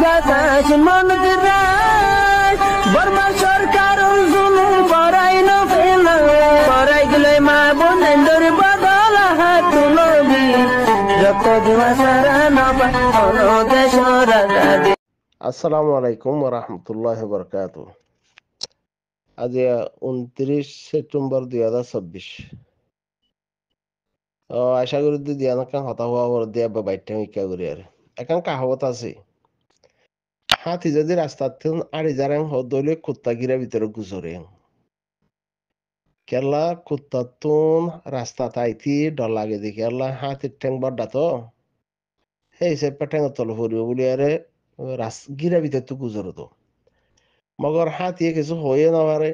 বাতাস মন দিরাই বর্মা সরকার জুলুম করাই না ফেলা করাই গেলে মা বোনের বদল হাত তুলবি যত দিবা সারা না পানো দেশ রাজা। আসসালামু আলাইকুম রহমতুল্লাহ বরকাত। আজ 29 সেপ্টেম্বর 2024। আশা করি দিদি এনাকান হতা হওয়া দিয়ে বাইটটা মিকা করি আর এখন কাহাবত আছে হাতি যদি রাস্তার আড়ি যারেন হদলে কুত্তা গিরা ভিতরে গুজরে কেলা কুত্তা তুন রাস্তা তাইতি ডর লাগে দেখি আল্লাহ হাতির ঠেং বড্ডা তো সেই সে ঠেঙ তল ফুরিব বলি আরে গিরা ভিতরে তো গুজর তো মগর হাতিয়ে কিছু হয়ে না পারে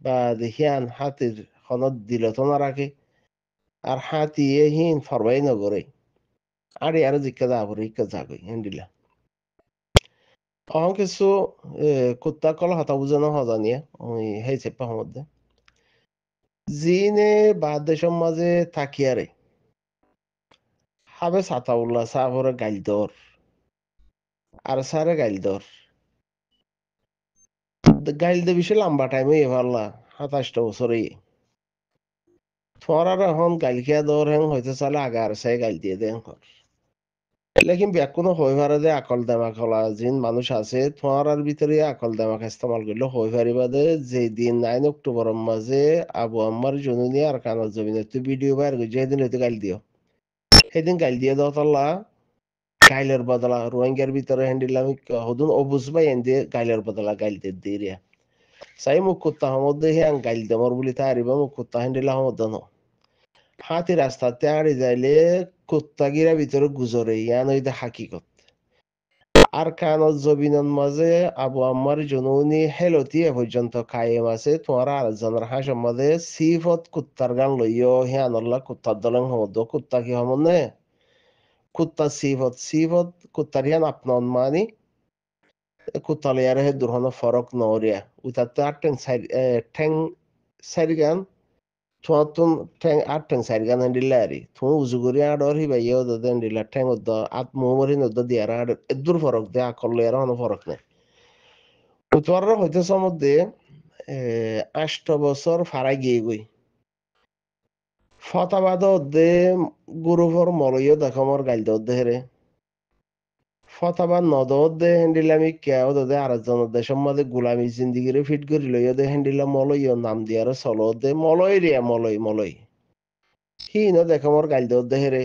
বা দেখিয়ান হাতির খনত দিল তো না রাখে আর হাতিয়ে হিন ফরবাই নগরে আরে আর জিজ্ঞা যা পরে ইকা যাগই হেন্ডিলা অহং কিছু কুত্তা কল হতা বুঝানো হজানিয়া ওই সেই চেপা মধ্যে জিনে বাদ দেশের মাঝে থাকিয়ারে হাবে সাতাউল্লাহ সাহরে গাইল দর আর সারে গাইল দর গাইল দে বেশি লম্বা টাইমে এভারলা 27টা বছরে তোমার আর এখন গাইল খেয়া দর হেন হয়তো চালে আগে আর সাই গাইল দিয়ে দেন লেকিন ব্যাকুনো হয়ে পারে যে আকল দেমাক হলা জিন মানুষ আছে তোমার আর ভিতরে আকল দেমাক ইস্তেমাল করলে হয়ে পারিবা যে যেদিন 9 অক্টোবরের মাঝে আবু আম্মার জনুনি আর কানার জমিনে তুই ভিডিও বাইর করছি সেদিন হয়তো গাইল দিও সেদিন গাইল দিয়ে দাও তাল্লা গাইলের বদলা রোহিঙ্গার ভিতরে হ্যান্ডিলাম হদুন অবুজ ভাই এন দিয়ে গাইলের বদলা গাইল দিয়ে দিয়া চাই মুখ কুত্তা মধ্যে হে গাইল দেমর বলি তারিবা মুখ কুত্তা হ্যান্ডিলা মধ্যে ন হাতি রাস্তাতে আড়ি যাইলে কুত্তা গিরা ভিতরে গুজরে ইয়ান হইতে হাকিকত আর কানত জবিনের মাঝে আবু আম্মার জনুনি হেলতি এ পর্যন্ত কায়েম আছে তোমার আরেকজনের হাসের মাঝে সিফত কুত্তার গান লইও হিয়ানল্লা কুত্তার দলেন হমদ কুত্তা কি হমন নে কুত্তা সিফত কুত্তার হিয়ান আপনার মানি কুত্তা লইয়ারে হে দুর্হন ফরক নরিয়া উতাতে আর ঠেং সাইড গান tuwatun teng ateng side gan handilari tu uzuguri ador hiba yodo den dilla teng oddo at momori no do diara edur forok de akollo era hono forok ne utwarra হইতে সমধ্যে 8 বছর ফারাই গিয়ে গই ফতাবাদ দে গুরুভর মলইও দেখমর গাইল দে হেরে ফতাবাদ নদ দে হ্যান্ডিলামি কেও দে আরেকজন দেশের মধ্যে গুলামি জিন্দিগিরে ফিট করি লইও দে হ্যান্ডিলা মলইও নাম দিয়ার চলো দে মলই রিয়া মলই হিনো দেখো মোর গাইল দে হেরে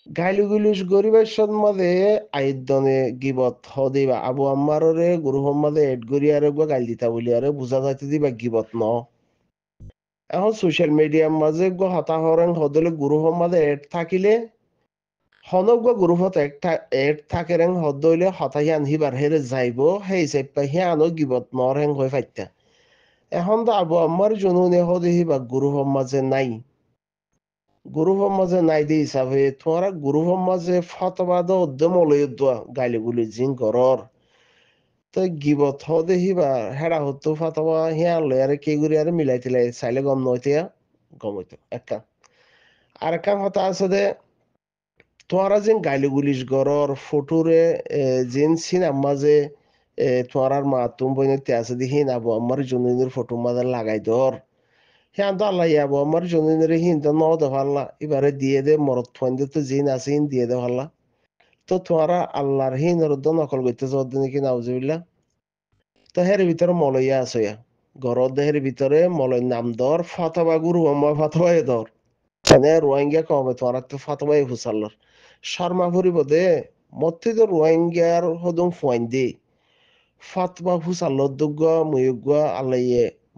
গাইলুগুলুস গরিবের সম্মাদে আইদনে গিবত হদিবা আবু আম্মাররে গুরু সম্মাদে এড গরিয়ারে গো গাইল দিতা বলিয়ারে বুঝা যাইতে দিবা গিবত ন এখন সোশ্যাল মিডিয়ার মাঝে গো হতা হরেন হদলে গুরু সম্মাদে এড থাকিলে হনক গো গুরু হত একটা এড থাকে রেং হদলে হতাহিয়ান হিবার হেরে যাইব হেই চাইপা হিয়ানো গিবত নর হেং হয়ে ফাইতা এখন তো আবু আম্মার জনুনে হদে হিবা গুরু সম্মাজে নাই গুরু মাঝে নাই দি হিসাবে তোমার গুরু মাঝে ফতবাদ উদ্যম লইয়া গাইলিগুলি জিন করর তো গিবত হদে হিবা হেরা হতো ফতবা হিয়া লয়ারে কে গুরি আরে মিলাই তিলাই চাইলে গম নইতিয়া গম হইতো একটা আর কাম হতা আছে দে তোমারা জিন গাইলিগুলিস গরর ফটোরে জিন সিনাম মাঝে তোমার মা তুম বইনতে আছে দেখি নাবো আমার জনুনের ফটো মাঝে লাগাই দর হ্যাঁ তো আল্লাহ ইয়াবো আমার জমিনের হিন্দা ন দে পারলা এবারে দিয়ে দে মরত ফন্দে তো জিন আছে হিন দিয়ে দে পারলা তো তোমারা আল্লাহর হিন রদ্দ নকল করতে চোদ্দ নাকি নাউজুবিল্লা তো হের ভিতরে মলইয়া আছে ঘর দেহের ভিতরে মলই নাম দর ফাতবা গুরু আমার ফাতবাই দর এনে রোহিঙ্গা কমে তোমার তো ফাতবাই হুসাল্লর শর্মা ফুরিব দে মতে তো রোহিঙ্গার হদম ফুয়াইন দে ফাতবা হুসাল্লর দুগ্গ মুয়ুগ্গ আল্লাহ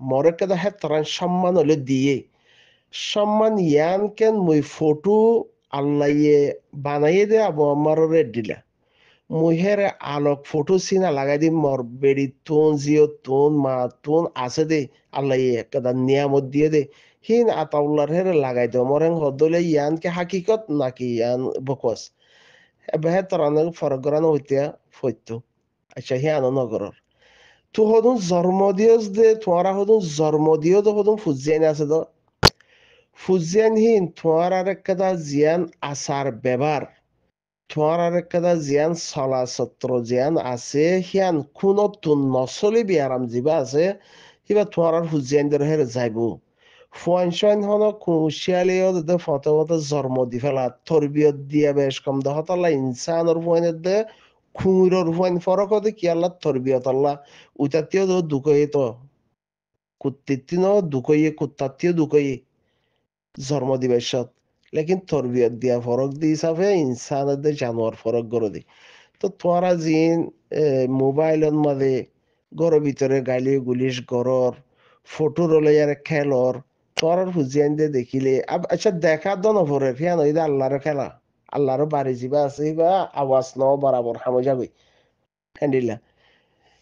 মরে কেদা হেতরান সম্মান হলে দিয়ে সম্মান ইয়ান কেন মুই ফটো আল্লাইয়ে বানাইয়ে দে আবু আমার রেড দিলা মুহের আলোক ফটো সিনা লাগাই দি মর বেড়ি তুন জিও তুন মা তুন আছে দে আল্লাইয়ে কেদা নিয়ামত দিয়ে দে হিন আতাউল্লার হেরে লাগাই দে মরেন হদলে ইয়ান কে হাকিকত নাকি ইয়ান বকস বেহেতরান ফরগরান হইতিয়া ফইতো আচ্ছা হিয়ানো নগরর তো হদুন জন্ম দিয়স দে তোমারা হদুন জন্ম দিও তো হদুন ফুজিয়ান আছে তো ফুজিয়ান হিন তোমার আর একটা জিয়ান আসার ব্যবহার তোমার আর একটা জিয়ান চলাচত্র জিয়ান আছে সিয়ান কোনো তুন নচলি বিয়ারাম যিবা আছে সিবা তোমার আর হুজিয়ান দরে হেরে যাইব ফুয়ান শাইন হন কুশিয়ালিও দে ফটো জন্ম দি ফেলা তরবিয়ত দিয়া বেশ কম দে হতাল্লা ইনসানর ফুয়ানের দে খুঁড়র ফুয়ান ফরক দে কি আল্লাহ তরবিয়ত আল্লাহ উতাতিও দো দুকই তো কুত্তিতিনো দুকই কুত্তাতিও দুকই জন্ম দিবেশত লেকিন তরবিয়ত দিয়া ফরক দি হিসাবে ইনসানদের জানোয়ার ফরক গড়ে দি তো তোরা জিন মোবাইলের মাঝে ঘরের ভিতরে গালি গুলিশ গরর ফটো রলে খেলর তোরার হুজিয়ান দিয়ে দেখিলে আচ্ছা দেখা দ নভরে ফিয়ান হইদে আল্লাহর খেলা আল্লাহর বাড়ি যাবা আছে বা আওয়াজ ন বরাবর হামে যাবে হ্যান্ডিলা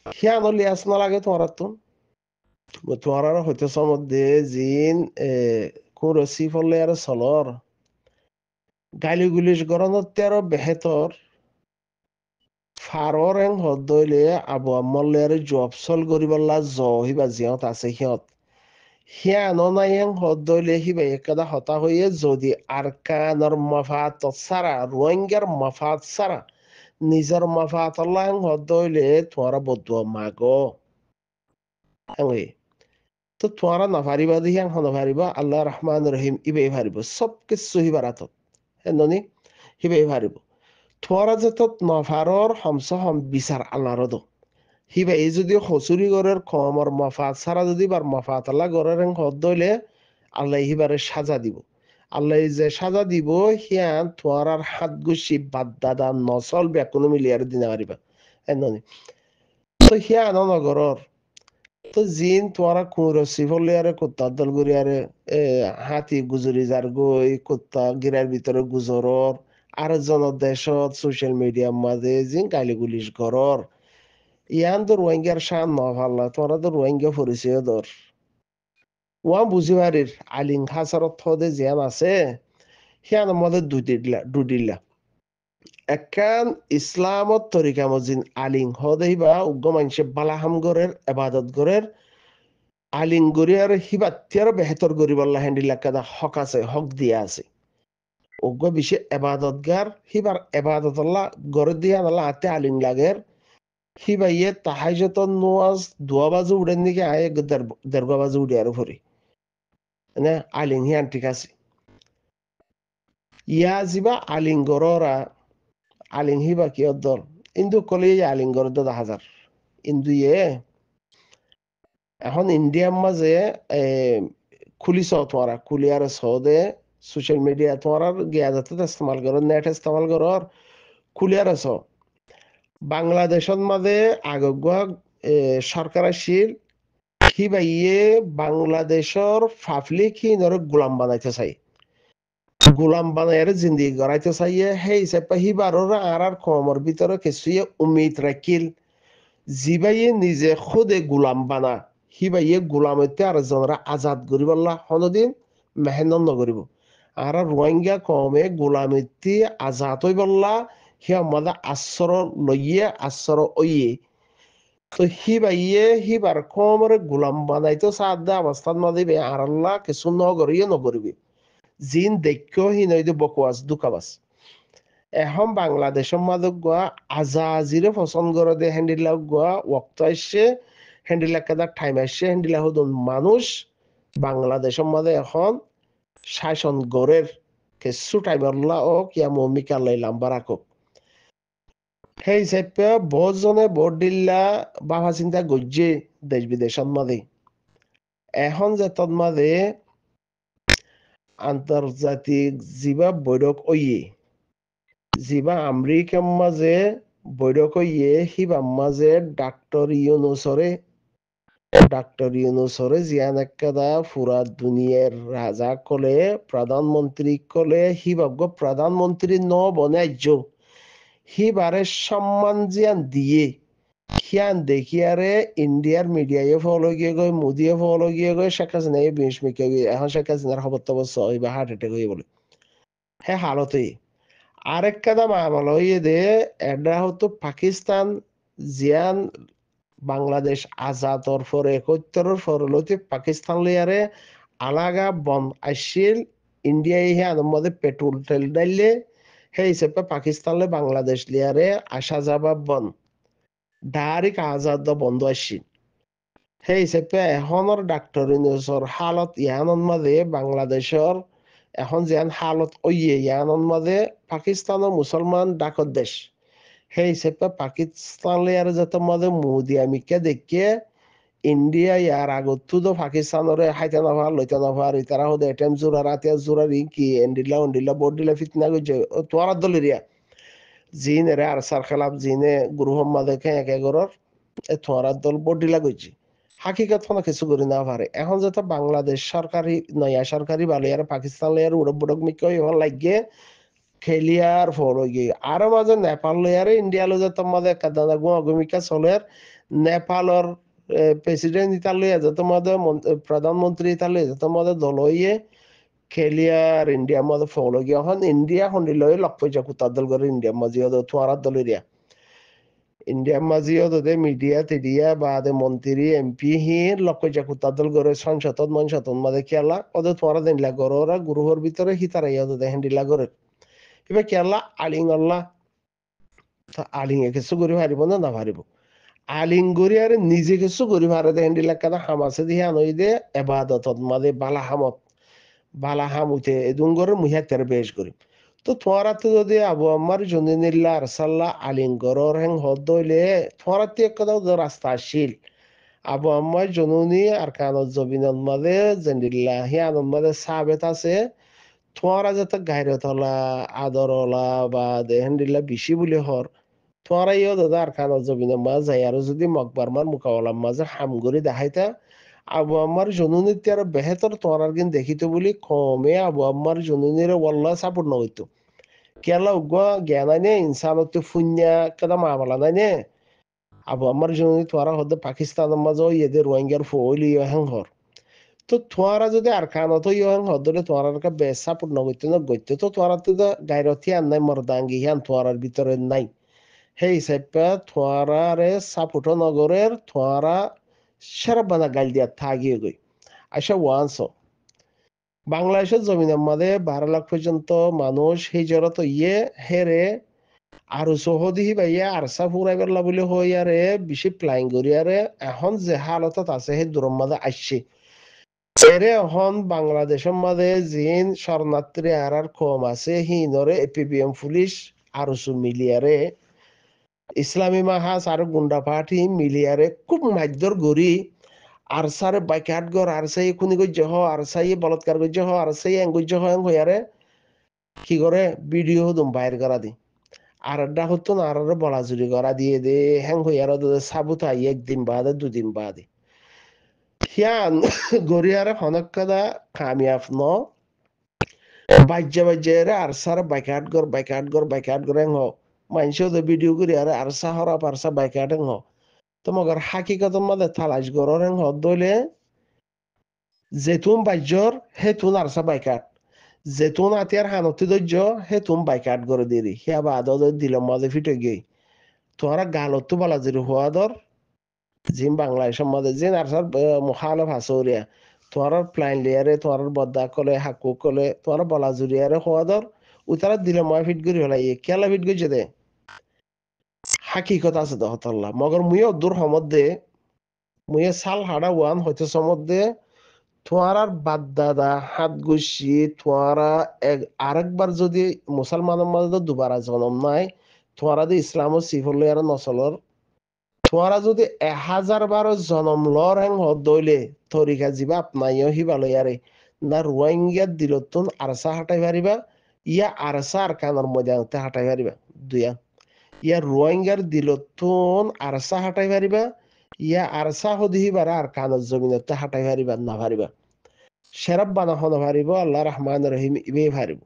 ফিয়ান হলে আস না লাগে তোরার তো তোরার হইতে সমধ্যে জিন কোন রসি ফলে আর চলর গালি গুলিশ গরনত আরো বেহেতর ফারর এং হদ্দইলে আবু আম্মলের জব চল গরিবাল্লা হিবা জিয়ত আছে সিয়ত হিয়ানো নাই এং হদ্দইলে হিবা একাদা হতা হইয়ে যদি আরকানর মাফাত সারা রোহিঙ্গার মাফাত সারা নিজের মাফাত আল্লাহ এং হদ্দইলে তোমারা বদুয়া মাগ হ্যাঁ তো তোমারা নাফারিবা দিহি এং হনফারিবা আল্লাহ রহমান রহিম ইবে ফারিব সব কিছু হিবারাত হ্যাঁ ননি হিবে ফারিব তোরা যে তত নফারর হমস হম বিচার আল্লাহর দো হিবা এই যদি হসুরি গরের কমর মফাত সারা যদি বার মফাত আল্লাহ গরের হদ দইলে আল্লাহ হিবারে সাজা দিব আল্লাহ যে সাজা দিব হিয়ান তোয়ার হাত গুছি বাদ দাদা নসল বেকুনো মিলিয়ার দিনা পারিবা এননি তো হিয়ান নগরর তো জিন তোরা কুরসি ফলিয়ারে কুত্তা দল গুরিয়ারে হাতি গুজরি যার গই কুত্তা গিরার ভিতরে গুজরর আর জন দেশত সোশ্যাল মিডিয়ার মাঝে জিন গালি গুলিশ গরর ইয়ান তো রোহিঙ্গার শান নভাল্লা তোরা তো রোহিঙ্গা পরিচয় দর ওয়া বুঝি পারির আলিং হাসারত থদে জিয়ান আছে সিয়ান মধ্যে দুদিল্লা একান ইসলামত তরিকা মজিন আলিং হদে হিবা উগ্র মানুষে বালাহাম গরের এবাদত গরের আলিং গরিয়ার হিবাত্তিয়ার বেহতর গরিবাল্লা হ্যান্ডিল্লা কাদা হক আছে হক দিয়া আছে উগ্র বিশ্বে এবাদত গার হিবার এবাদত আল্লাহ গরে দিয়া আল্লাহ আতে আলিং লাগের হিবাইয়ে তাহাইজত নোয়াজ দোয়া বাজু উড়েন দিকে আয়ে দেড়গা বাজু উড়ে আর ভরি মানে আলিং হিয়ান ঠিক আছে ইয়া জিবা আলিং গররা আলিং হিবা কি দল ইন্দু কলে আলিং গর 10,000 ইন্দু ইয়ে এখন ইন্ডিয়ার মাঝে খুলিছ তোমারা খুলিয়ার সদে সোশ্যাল মিডিয়া তোমার গিয়া যাতে ইস্তেমাল করো নেট ইস্তেমাল করর খুলিয়ার আছ বাংলাদেশের মাঝে আগগুয়া সরকার আসিল হিবাইয়ে বাংলাদেশের পাবলিক হিনরে গোলাম বানাইতে চাই গোলাম বানাইয়ের জিন্দি গড়াইতে চাইয়ে সেই হিসাবে হিবারর আর কমর ভিতরে কিছুয়ে উমিদ রাখিল জিবাইয়ে নিজে খুদে গোলাম বানা হিবাইয়ে গোলামতে আর জনরা আজাদ করিবল্লা হনদিন মেহনত নকরিব আর রোহিঙ্গা কমে গোলামিতি আজাদ হইবল্লা হিয়া মাদা আশ্র লইয়ে আশ্র ওইয়ে তো হিবাইয়ে হিবার কমরে গোলাম বানাইতো সাদা অবস্থান মাঝে আর আল্লাহ কিছু নগরিয়ে নকরিবি জিন দেখ্য হি নইদে বকওয়াস দুকাবাস এখন বাংলাদেশের মাঝে গোয়া আজাজিরে পছন্দ করে দে হ্যান্ডিলা গোয়া ওক্ত আসছে হ্যান্ডিলা কাদা টাইম আসছে হ্যান্ডিলা হদন মানুষ বাংলাদেশের মাঝে এখন শাসন গড়ের কিছু টাইমাল্লা ও কিয়া মমিকা লাইলাম বারাকক সেই হিসাবে বহুত জনে ভোট দিল্লা বাবা চিন্তা গজ্জে দেশ বিদেশের মাঝে এখন যে তোর মাঝে আন্তর্জাতিক জিবা বৈঠক ওইয়ে জিবা আমেরিকার মাঝে বৈঠক হইয়ে হিবার মাঝে ডাক্তার ইউনুসরে জিয়ান একাদা পুরা দুনিয়ার রাজা কলে প্রধানমন্ত্রী কলে হিবাগ প্রধানমন্ত্রী ন বনাইজ হিবারে সম্মান জিয়ান দিয়ে হিয়ান দেখিয়ারে ইন্ডিয়ার মিডিয়ায় ফলো গিয়ে গই মোদিয়ে ফলো গিয়ে গই শেখ হাসিনা বিশ মিকে এখন শেখ হাসিনার খবর তবর বা হার্ট অ্যাটাক হয়ে বলে হ্যাঁ হালতেই আরেক কাদা মামলা হইয়ে দে এটা হতো পাকিস্তান জিয়ান বাংলাদেশ আজাদর পরে 71 ফরলতি পাকিস্তান লিয়ারে আলাগা বন আসিল ইন্ডিয়া ইহে আনমদে পেট্রোল তেল ডাইলে সেই হিচাপে পাকিস্তানলে বাংলাদেশ লিয়ারে আসা যাবা বন ডাইরেক্ট আজাদ বন্ধ আসছিল সেই হিচাপে এখনৰ ডাক্তৰ ইউনুছৰ হালত ইয়ানৰ মাঝে বাংলাদেশৰ এখন যেন হালত ওইয়ে ইয়ানৰ মাঝে পাকিস্তানের মুসলমান ডাকত দেশ সেই হিসাবে পাকিস্তান আর যাতে মাঝে মোদি আমিকে দেখিয়ে ইন্ডিয়া ইয়ার আগতো তো পাকিস্তানরে হাইতে নাভার লইতে নাভার ইতারা হদে এটেম জোরার আতিয়া জোরার কি এন্ডিলা অন্ডিলা বডিলা ফিতনা গইছে তোয়ার দলিরিয়া জিন এরে আরসার খেলাফ জিনে গুরু মাঝে কে একে গরর তোয়ার দল বডিলা গইছে হাকিকত কোনো কিছু করি না পারে এখন যেটা বাংলাদেশ সরকারি নয়া সরকারি ভালো আর পাকিস্তান লেয়ার উড়ক বুড়ক মিকে এখন লাগিয়ে খেলিয়ার ফল গিয়ে আরো মাঝে নেপাল লেয়ারে ইন্ডিয়া লো যেত মাঝে কাদানা গুমিকা চলের নেপালর প্রেসিডেন্ট ইতালি যেত মাঝে প্রধানমন্ত্রী ইতালি যেত মাঝে দলইয়ে খেলিয়ার ইন্ডিয়া মাঝে ফল গিয়ে এখন ইন্ডিয়া হন্ডিল লক্ষ্য কুতার দল করে ইন্ডিয়া মাঝে তোয়ার দলেরিয়া ইন্ডিয়া মাঝিও দে মিডিয়া টিডিয়া বা দে মন্ত্রী এমপি হির লক্ষ্য কুতাদল করে সংসদ মনসতন মাঝে খেলা ওদের তোমরা দিনলা করো ওরা গ্রুপের ভিতরে হিতারাইয়া দে হ্যান্ডিলা করে এবার খেলা আলিং আল্লাহ আলিং এ কিছু করে পারিব না পারিব আলিং গরি আর নিজে কিছু করে পারে দে হ্যান্ডিলা কেন হামাসে দিয়ে আনই দে এবাদত মাঝে বালা হামুতে এদুঙ্গরের মুহিয়াতের বেশ করি তো তোরাতে যদি আবু আম্মার জুনিনিল্লা আরসাল্লাহ আলিঙ্গরর হেং হদ হইলে তোরাতে একদম রাস্তা আসিল আবু আম্মার জনুনি আর কানত জবিনত মাঝে জেন্দিল্লা হি আনত মাঝে সাবেত আছে তোরা যাতে গাইরতলা আদরলা বা দেহেন্দিল্লা বেশি বলে হর তোরা ইয়ে দাদা আর কানত জবিনত মাঝে যাই আর যদি মকবার মুকাওয়ালার মাঝে হামগরি দেখাইতা আবু আম্মার জনুনিতে আর বেহেতর তোরার গিন দেখিত বলি কমে আবু আম্মার জনুনির ওয়াল্লাহ সাপোর্ট নইতো কেলা উগা জ্ঞান আইনে ইনসানতে ফুন্যা কেদা মামলা নাইনে আবু আম্মার জনুনি তোরা হদে পাকিস্তানের মাঝে ইয়েদের রোহিঙ্গার ফইলি হেং হর তো তোরা যদি আর কানত হেং হদলে তোরার কা বেশ সাপোর্ট নগইতে না গইতে তো তোরা তো গাইরতি আন নাই মর্দাঙ্গি হিয়ান তোরার ভিতরে নাই সেই হিসাবে তোরারে সাপোর্ট নগরের তোরা সেরাবানা গাল দিয়া থাকিয়ে গই আচ্ছা ওয়ান্স বাংলাদেশের জমিনের মাঝে 12 লাখ পর্যন্ত মানুষ হিজরত ইয়ে হেরে আর সহদি ভাইয়া আরসা ফুরাই পেলা বলে হই আরে বেশি প্লাইং করি আরে এখন যে হালতত আছে সেই দূরের মাঝে আসছে এরে এখন বাংলাদেশের মাঝে জিন শরণার্থী আর কম আছে হিনরে এপিবিএম পুলিশ আরসু মিলিয়ারে ইসলামী মাহাজ আর গুন্ডা পার্টি মিলিয়ারে খুব মাধ্যর গড়ি আর সারে বাইক হাট গর আর সাই খুনি গজ্য হ আর সাই বলৎকার গজ্য হ আর সাই গজ্য হ হইয়ারে কি করে ভিডিও দুম বাইর করা দি আর ডা হতো না আর বলা জুড়ি করা দিয়ে দে হ্যাং হইয়ার সাবুত আই একদিন বাদে দুদিন বাদে হিয়ান গরিয়ারে হনকাদা কামিয়াব ন বাজ্যে আর সার বাইক হাট গর হ্যাং হ মানুষও তো ভিডিও করি আর সা হরা পারসা বাইক হাট হ তোমার হাকিকত মাঝে তালাশ গরর হেং হদ দইলে যেতুন বাজ্যর হেতুন আরসা বাইকাট যেতুন আতিয়ার হানতি দৈর্য হেতুন বাইকাট করে দিলি হিয়া বা আদ দিল মাঝে ফিটে গিয়ে তোরা গালত তো বলা জিরো হওয়া দর জিম বাংলাদেশের মাঝে জিন আরসার মুখালে ভাসরিয়া তোর প্লাইন লিয়ারে তোর বদ্দা কলে হাকু কলে তোর বলা জুরিয়ারে হওয়া দর উতারা দিলে ময় ফিট করি হলাই কেলা ফিট গেছে দে হাকিকত আছে দহতল্লা মগর মুয়ে দূর সমদ্দে মুয়ে সাল হাড়া ওয়ান হইতে সমদ্দে তোমার বাদ দাদা হাত গুছি তোমারা আরেকবার যদি মুসলমানের মাঝে দুবারা জন্ম নাই তোমারা যদি ইসলাম সিফলে আর নচলর তোমারা যদি 1000 বার জন্ম লর হেং দইলে তরিকা যাবা আপনাইও হিবালো ইয়ারে না রোহিঙ্গা দিলতুন আরসা হাঁটাই পারিবা ইয়া আরসা আর কানের মধ্যে হাঁটাই পারিবা দুইয়া ইয়া রোহিঙ্গার দিলতুন আরসা হাঁটাই পারিবা ইয়া আরসা হদিহি বারা আর কানের জমিনতে হাঁটাই পারিবা না পারিবা সেরাব বানা হন পারিব আল্লাহ রহমান রহিম ইবে পারিব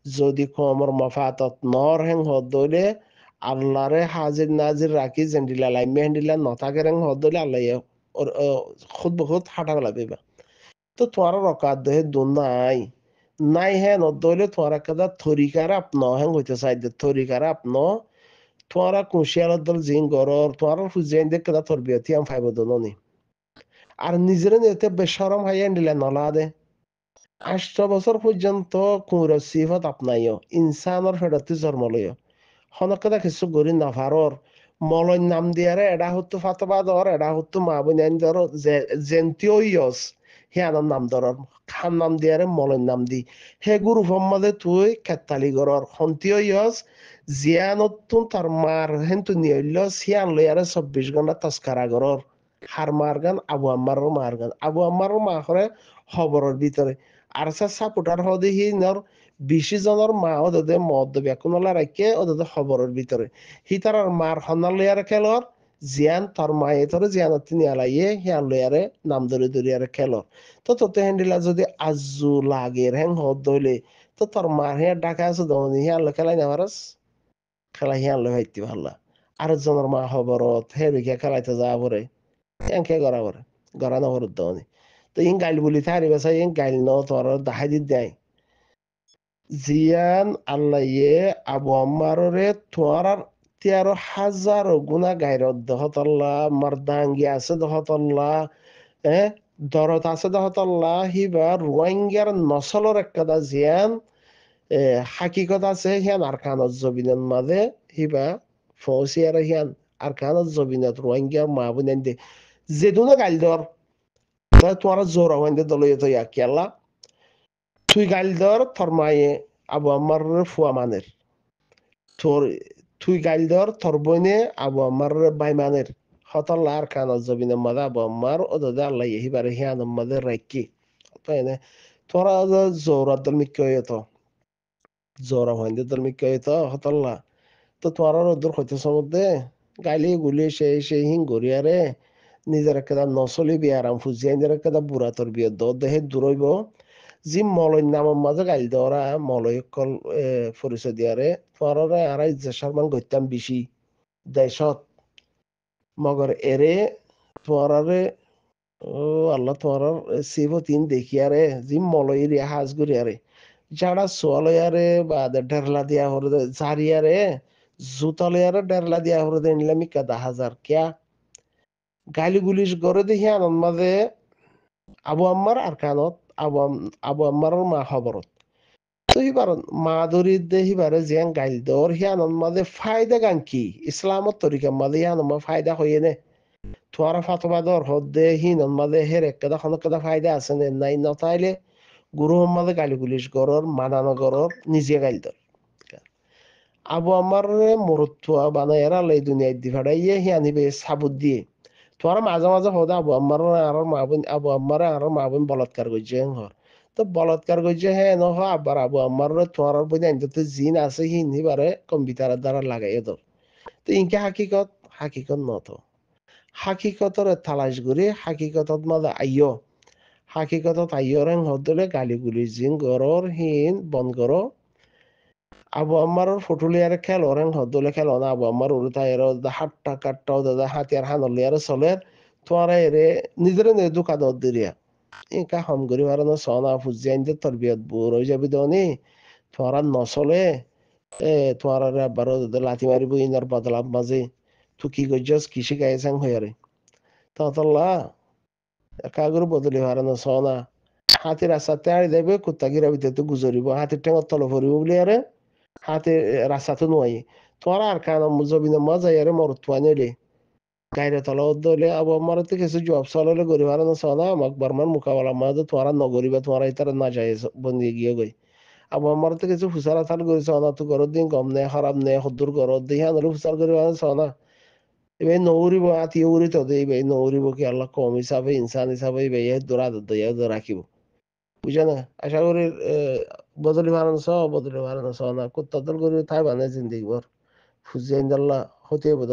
যদি কমর মফাতত নর হেং হদলে আল্লাহরে হাজির নাজির রাখি জেন্ডিলা লাই মেহেন্ডিলা নতাকে হেং হদলে আল্লাহ খুদ বহুত হাঁটা লাগবে তো তোমার রকাত দেহে দুন নাই নাই হ্যাঁ নদলে তোমার কাদা থরিকার আপন হেং হইতে চাই দে থরিকার আপন তোমারা কুশিয়ালত দল জিং গরর তোমার হুজেন দে কাদা তোর বিয়তি আম ফাইব দননি আর নিজের নেতে বেশরম হাইয়া দিলে নলা দে 8 বছর পর্যন্ত কুঁড়ো সিফত আপনাইও ইনসানর ফেরত জন্ম লইও হনকদা কিছু গরি নাফারর মলয় নাম দিয়ারে এডা হতো ফাতবাদর এডা হতো মা বুনাইন ধর জেন্তিও ইয়স হিয়ানোর নাম ধরর খান নাম দিয়ারে মলয় নাম দি হে গুরু ফম্মাদে তুই কেতালি গরর হন্তিও ইয়স জিয়ানতুন তার মার হেন্তু নিয়ল্য সিয়ান লইয়ারে 24 ঘন্টা তস্কারা গরর হার মারগান আবু আম্মারও মারগান আবু আম্মারও মা করে খবরের ভিতরে আর সাপোর্টার হদে হি নর 20 জনের মা ওদের মদ বেকুনলা রাখে ওদের খবরের ভিতরে হি তার মার হন্না লইয়ারে খেলর জিয়ান তার মায়ে ধরে জিয়ান তিনি আলাইয়ে হিয়ান লইয়ারে নাম ধরে ধরিয়ারে খেলর তো তোতে হ্যান্ডিলা যদি আজু লাগের হ্যাং হদ দইলে তো তোর মার হিয়া ডাকা আছে দমনি হিয়ান লো খেলাই না পারস খেলা হিয়ান লো হাইতি ভাল্লা আরেকজনের মা খবরত হে বিকে খেলাইতে যাওয়া পরে এনকে গড়া পরে গড়া না হরত দমনি তো ইন গাইল বলি থারি বেসা ইন গাইল ন তোর দাহাই দি দেয় জিয়ান আল্লাহয়ে আবু আম্মাররে তোয়ার 13,000 গুণা গাইরত দহতল্লা মর্দাঙ্গি আছে দহতল্লা দরত আছে দহতল্লা হিবা রোহিঙ্গার নসলর একটা জিয়ান হাকিকত আছে হিয়ান আর কানত জবিনের মাঝে হিবা ফৌসিয়ার হিয়ান আর কানত জবিনত রোহিঙ্গার মা বুনেন দে যেদুনো গাইল দর তোমার জোর হইন দে দলইয়ে তো ইয়াকিয়াল্লা তুই গাইল দর তোর মায়ে আবু আম্মার ফুয়া মানের তোর তুই গাইল দর তোর বইনে আবু আম্মার বাই মানের হতল্লা আর কানত জবিনের মাঝে আবু আম্মার ও দাদা আল্লাহ হিবারে হিয়ানের মাঝে রাখি তাই না তোরা জোর দল মিক্কয় তো জোর হইন দে দল মিক্কয় তো হতল্লা তো তোমার ওদের হইতে সমুদ্রে গাইলে গুলি সেই হিং গড়িয়ারে নিজের একটা নচলি বিয়ে আরাম ফুজিয়া নিজের একটা বুড়া তোর বিয়ে দেহে দূরইব জি মলয় নামের মাঝে গাইল দেওয়া মলয় কল পরিচয় দিয়ারে তোমার আর ইজ্জাসারমান গইতাম বেশি দেশত মগর এরে তোমার ও আল্লাহ তোমার সিবতিন দেখিয়ারে জি মলয় হাজ গড়িয়ারে যারা সোয়ালয়ারে বা ঢেরলা দিয়া হরে জারিয়ারে জুতালয়ারে ঢেরলা দিয়া হরে নিলাম ইকা 10,000 কিয়া গালি গুলিশ করে দেখি আনন্দ মাঝে আবু আম্মার আর কানত আবু আম্মার মা খবরত তো হিবার মা ধরি দে হিবারে জিয়ান গাইল দর হি আনন্দ মাঝে ফায়দা গান কি ইসলামত তরিকা মাঝে আনন্দ ফায়দা হইয়ে নে তোয়ারা ফাতবা দর হদ্দে হিন মাঝে হের একটা খনকদা ফায়দা আছে নে নাই নতাইলে গুরু মাঝে গালি গুলিশ গরর মানানো গরর নিজে গাইল দর আবু আমার মরুত্তুয়া বানাইরা লাই দুনিয়ায় দি ফাড়াইয়ে হি আনিবে সাবুত দিয়ে তোমার মাঝে মাঝে হদা আবু আমার আর মা বোন আবু আমার আর মা বোন বলাৎকার করছে ঘর তো বলাৎকার করছে হ্যাঁ নহ আবার আবু আমার তোমার বোন আনতে জিন আছে হিন হিবারে কম্পিউটারের দ্বারা লাগাই দর তো ইনকে হাকিকত হাকিকত নত হাকিকতর তালাশ করে হাকিকতত মাঝে আইয় হাকিকতত আইয় রং হদলে গালি গুলি জিন গরর হিন বন গর আবু আম্মারর ফটুলিয়ারে খেল ওরেন হদলে খেল না আবু আম্মার উড়তা এর হাট্টা কাট্টা দাদা হাতিয়ার হানলিয়ারে চলের তোয়ারা এরে নিজের নে দোকান দিরিয়া ইনকা হম গরি মারানো সনা ফুজিয়াইন দে তরবিয়ত বুর হয়ে যাবি দনি তোয়ারা নচলে তোয়ারা আবার লাথি মারিব ইনার বদলাম মাঝে তু কি গজ্জাস কি শিখাইছাং হইয়ারে ততল্লা কাগর বদলি হারানো সনা হাতির রাস্তাতে আড়ি দেবে কুত্তা গিরা ভিতরে গুজরিব হাতির ঠেঙর তল ভরিব বলি আরে হাতে রাস্তাতে নয় তোমার আর কান জমিনে মজা আরে মরতুয়া নইলে গাইরে তলা দলে আবু আমার তো কিছু জব চলালে গরিব আর না আমাক বর্মার মোকাবেলা মাঝে তোমার নগরিবা তোমার ইতার না যায় বন্দি গিয়ে গই আবু আমার তো কিছু ফুসারা থাল করেছে না তো গরর দিন গম নে খারাপ নে সদ্দুর গরর দিয়ে আনলে ফুসার করিবা না এবার নৌরিব আত্মীয় উড়ি তো দেই ভাই নৌরিব কি আল্লাহ কম হিসাবে ইনসান হিসাবে ভাই দৌড়া দইয়া রাখিব বুঝা না আশা করি বদলি বানানো সহ বদলি বানানো সহ না কুত্তা দল করে তাই বানায় জিন্দিগি ভর ফুজিয়ে ইন্দাল্লাহ হতে বোধ